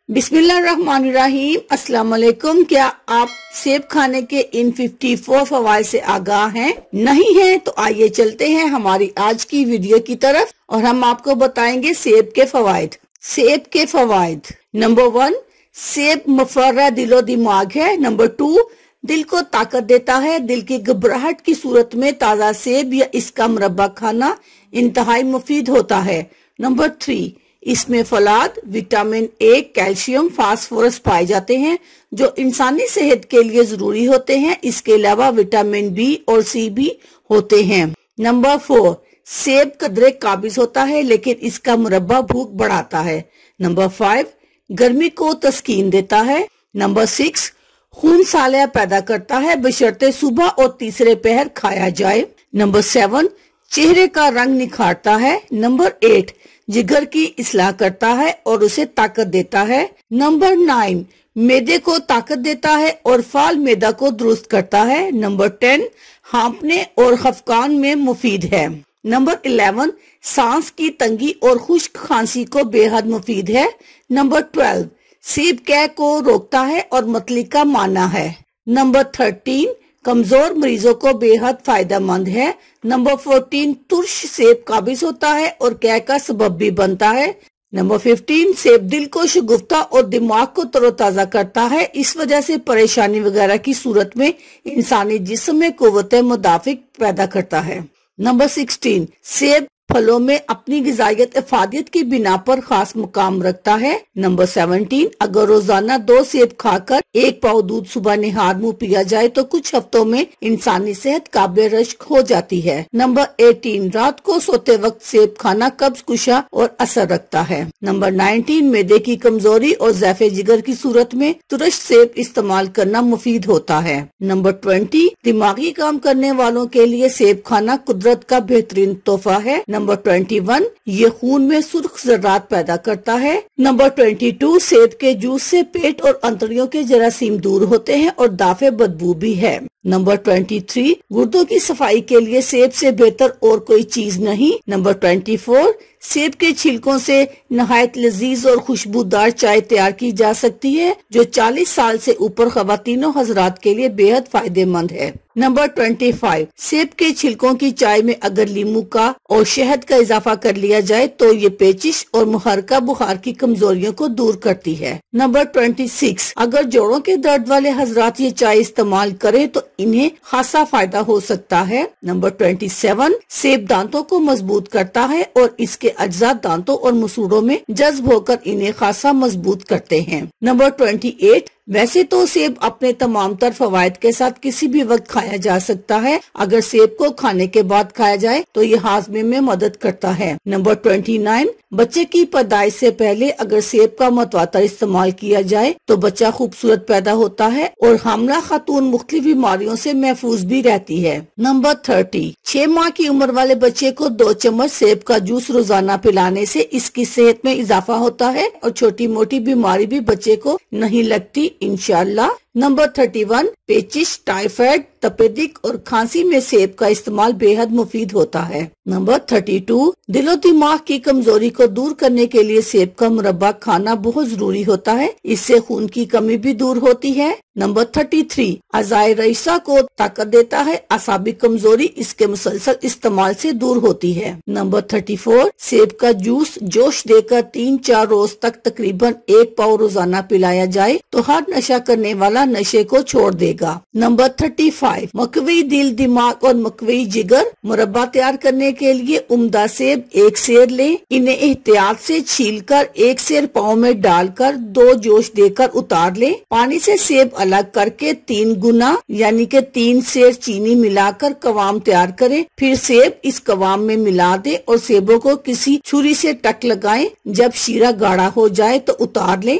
बिस्मिल्लाहिर्रहमानिर्रहीम। अस्सलाम वालेकुम। क्या आप सेब खाने के इन 54 फवाइद से आगाह हैं? नहीं हैं तो आइए चलते हैं हमारी आज की वीडियो की तरफ और हम आपको बताएंगे सेब के फवाइद। सेब के फवाइद। नंबर 1, सेब मुफर्रा दिलो दिमाग है। नंबर 2, दिल को ताकत देता है। दिल की घबराहट की सूरत में ताज़ा सेब या इसका मुरब्बा खाना इंतहाई मुफीद होता है। नंबर 3, इसमें फलाद, विटामिन ए, कैल्शियम, फास्फोरस पाए जाते हैं जो इंसानी सेहत के लिए जरूरी होते हैं। इसके अलावा विटामिन बी और सी भी होते हैं। नंबर 4, सेब कदरे काबिज होता है लेकिन इसका मुरब्बा भूख बढ़ाता है। नंबर 5, गर्मी को तस्कीन देता है। नंबर 6, खून सालिया पैदा करता है बशर्ते सुबह और तीसरे पहर खाया जाए। नंबर 7, चेहरे का रंग निखारता है। नंबर 8, जिगर की इस्लाह करता है और उसे ताकत देता है। नंबर 9, मैदे को ताकत देता है और फाल मैदा को दुरुस्त करता है। नंबर 10, हाँफने और खफकान में मुफीद है। नंबर 11, सांस की तंगी और खुश्क खांसी को बेहद मुफीद है। नंबर 12, सेब कै को रोकता है और मतली का माना है। नंबर 13, कमजोर मरीजों को बेहद फायदेमंद है। नंबर 14, तुर्श सेब काबिज होता है और कै का सबब भी बनता है। नंबर 15, सेब दिल को शगुफ्ता और दिमाग को तरोताजा करता है। इस वजह से परेशानी वगैरह की सूरत में इंसानी जिस्म में कुव्वत मुदाफिक पैदा करता है। नंबर 16, सेब फलों में अपनी ग़िज़ाइयत इफादियत की बिना पर खास मुकाम रखता है। नंबर 17, अगर रोजाना 2 सेब खाकर 1 पाव दूध सुबह निहार मुंह पिया जाए तो कुछ हफ्तों में इंसानी सेहत काबिल रश्क हो जाती है। नंबर 18, रात को सोते वक्त सेब खाना कब्ज कुशा और असर रखता है। नंबर 19, मैदे की कमजोरी और ज़ैफ़े जिगर की सूरत में तुरश सेब इस्तेमाल करना मुफीद होता है। नंबर 20, दिमागी काम करने वालों के लिए सेब खाना कुदरत का बेहतरीन तोहफा है। नंबर 21, ये खून में सुर्ख ज़र्रात पैदा करता है। नंबर 22, सेब के जूस से पेट और अंतड़ियों के जरासीम दूर होते हैं और दाफे बदबू भी है। नंबर 23, गुर्दों की सफाई के लिए सेब से बेहतर और कोई चीज नहीं। नंबर 24, सेब के छिलकों से नहायत लजीज और खुशबूदार चाय तैयार की जा सकती है जो 40 साल से ऊपर ख़वातीनों हजरात के लिए बेहद फायदेमंद है। नंबर 25, सेब के छिलकों की चाय में अगर लीमू का और शहद का इजाफा कर लिया जाए तो ये पेचिश और मुहर्रका बुखार की कमजोरियों को दूर करती है। नंबर 26, अगर जोड़ों के दर्द वाले हजरात ये चाय इस्तेमाल करें तो इन्हें खासा फायदा हो सकता है। नंबर 27, सेब दांतों को मजबूत करता है और इसके अज्जा दांतों और मसूड़ों में जज्ब होकर इन्हें खासा मजबूत करते हैं। नंबर 28, वैसे तो सेब अपने तमाम तर फवायद के साथ किसी भी वक्त खाया जा सकता है। अगर सेब को खाने के बाद खाया जाए तो ये हाजमे में मदद करता है। नंबर 29, बच्चे की पैदाइश से पहले अगर सेब का मतवातर इस्तेमाल किया जाए तो बच्चा खूबसूरत पैदा होता है और हामला खातून मुख्तलिफ बीमारियों से महफूज भी रहती है। नंबर 30, 6 माह की उम्र वाले बच्चे को 2 चम्मच सेब का जूस रोजाना पिलाने से इसकी सेहत में इजाफा होता है और छोटी मोटी बीमारी भी बच्चे को नहीं लगती इंशाअल्लाह। नंबर 31, पेचिश, टाइफाइड, तपेदिक और खांसी में सेब का इस्तेमाल बेहद मुफीद होता है। नंबर 32, दिलो दिमाग की कमजोरी को दूर करने के लिए सेब का मुरब्बा खाना बहुत जरूरी होता है। इससे खून की कमी भी दूर होती है। नंबर 33, अज़ाए रईसा को ताकत देता है। असाबी कमजोरी इसके मुसलसल इस्तेमाल से दूर होती है। नंबर 34, सेब का जूस जोश देकर 3-4 रोज तक तकरीबन 1 पाव रोजाना पिलाया जाए तो हर नशा करने वाला नशे को छोड़ देगा। नंबर 35, मकवी दिल दिमाग और मकवी जिगर। मुरब्बा तैयार करने के लिए उम्दा सेब 1 सेर लें। इन्हें एहतियात से छीलकर 1 सेर पाँव में डालकर 2 जोश देकर उतार लें। पानी से सेब अलग करके 3 गुना यानी कि 3 सेर चीनी मिलाकर कवाम तैयार करें। फिर सेब इस कवाम में मिला दें और सेबों को किसी छुरी से टक लगाएं। जब शीरा गाढ़ा हो जाए तो उतार लें।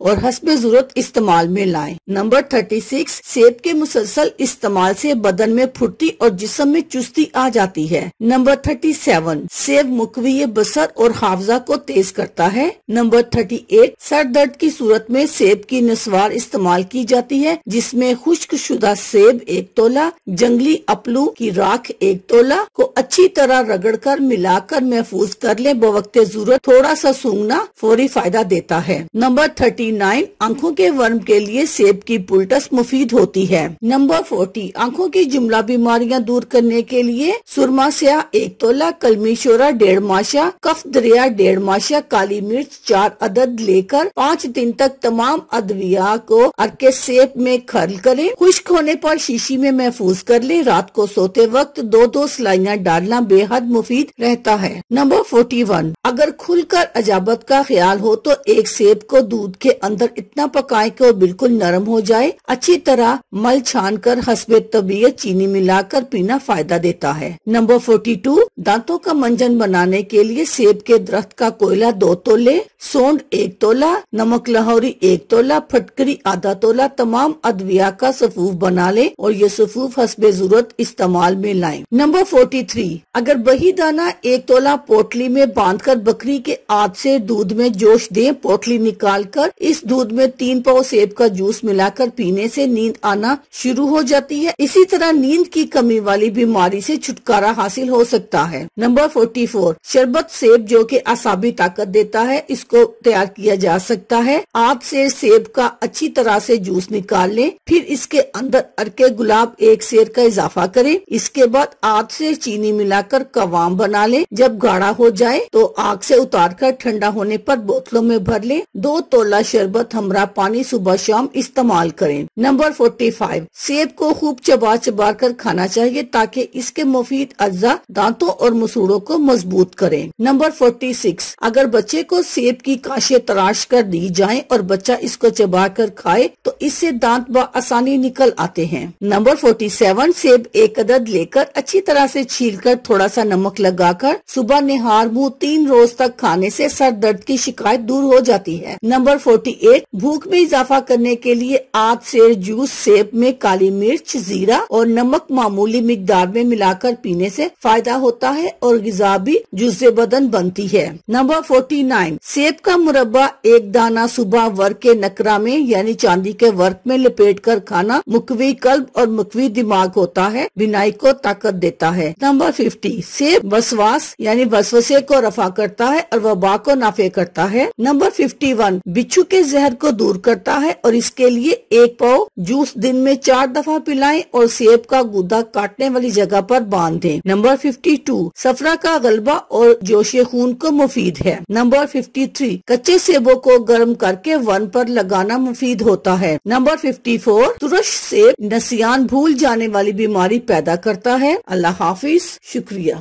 और हस्बे जरूरत इस्तेमाल में लाएं। नंबर 36, सेब के मुसलसल इस्तेमाल से बदन में फुर्ती और जिस्म में चुस्ती आ जाती है। नंबर 37, सेब मुकवी बसर और हाफजा को तेज करता है। नंबर 38, सर दर्द की सूरत में सेब की नस्वार इस्तेमाल की जाती है, जिसमें खुश्क शुदा सेब 1 तोला, जंगली अपलू की राख 1 तोला को अच्छी तरह रगड़कर मिलाकर महफूज कर ले। बवक्ते जरूरत थोड़ा सा सूंघना फौरी फायदा देता है। नंबर 39, आंखों के वर्म के लिए सेब की पुलटस मुफीद होती है। नंबर 40, आंखों की जुमला बीमारियां दूर करने के लिए सुरमा स्याह 1 तोला, कलमी शोरा 1.5 माशा, कफ दरिया 1.5 माशा, काली मिर्च 4 अदद लेकर 5 दिन तक तमाम अदविया को अर्के सेब में खर्ल करें। खुश्क होने पर शीशी में महफूज कर ले। रात को सोते वक्त 2-2 सलाइयां डालना बेहद मुफीद रहता है। नंबर 41, अगर खुलकर अजाबत का ख्याल हो तो एक सेब को दूध के अंदर इतना पकाएं कि वो बिल्कुल नरम हो जाए। अच्छी तरह मल छान कर हस्बे तबीयत चीनी मिलाकर पीना फायदा देता है। नंबर 42, दांतों का मंजन बनाने के लिए सेब के दरख्त का कोयला 2 तोले, सोंड 1 तोला, नमक लाहौरी 1 तोला, फटकरी आधा तोला, तमाम अदविया का सफूफ बना ले और ये सफूफ हस्बे जरूरत इस्तेमाल में लाएं। नंबर 43, अगर बही दाना 1 तोला पोटली में बांधकर बकरी के आंत से दूध में जोश दें। पोटली निकाल कर इस दूध में 3 पाव सेब का जूस मिलाकर पीने से नींद आना शुरू हो जाती है। इसी तरह नींद की कमी वाली बीमारी से छुटकारा हासिल हो सकता है। नंबर 44, शरबत सेब जो कि आसाबी ताकत देता है, इसको तैयार किया जा सकता है। आंत से सेब का अच्छी तरह से जूस निकाल लें, फिर इसके अंदर अरके गुलाब 1 सेर का इजाफा करें। इसके बाद आंत से चीनी मिलाकर कवाम बना लें। जब गाढ़ा हो जाए तो आग से उतारकर ठंडा होने पर बोतलों में भर लें। 2 तोला शरबत हमरा पानी सुबह शाम इस्तेमाल करें। नंबर 45, सेब को खूब चबा चबा कर खाना चाहिए ताकि इसके मुफीद अज्जा दांतों और मसूड़ों को मजबूत करें। नंबर 46, अगर बच्चे को सेब की काशे तराश कर दी जाए और बच्चा इसको चबा कर खाए तो इससे दांत आसानी निकल आते हैं। नंबर 47, सेब 1 अदद लेकर अच्छी तरह से छीलकर थोड़ा सा नमक लगाकर सुबह निहार मुंह 3 रोज तक खाने से सर दर्द की शिकायत दूर हो जाती है। नंबर 48, भूख में इजाफा करने के लिए आध सेर जूस सेब में काली मिर्च, जीरा और नमक मामूली मिकदार में मिलाकर पीने से फायदा होता है और गिज़ा भी जुज़्वे बदन बनती है। नंबर 49, सेब का मुरब्बा 1 दाना सुबह वर्क के नकरा में यानी चांदी के वर्क में लपेट कर खाना मुकवी कल्ब और मुकवी दिमाग होता है, बिनाई को ताकत देता है। नंबर 50, सेब वसवास यानी वसवसे को रफा करता है और वबा को नाफे करता है। नंबर 51, बिच्छू के जहर को दूर करता है और इसके लिए 1 पाव जूस दिन में 4 दफा पिलाएं और सेब का गूदा काटने वाली जगह पर बांध दें। नंबर 52, सफरा का गलबा और जोशे खून को मुफीद है। नंबर 53, कच्चे सेबों को गर्म करके वन पर लगाना मुफीद होता है। नंबर 54, तुरश सेब नसियान भूल जाने वाली बीमारी पैदा करता है। अल्लाह हाफिज, शुक्रिया।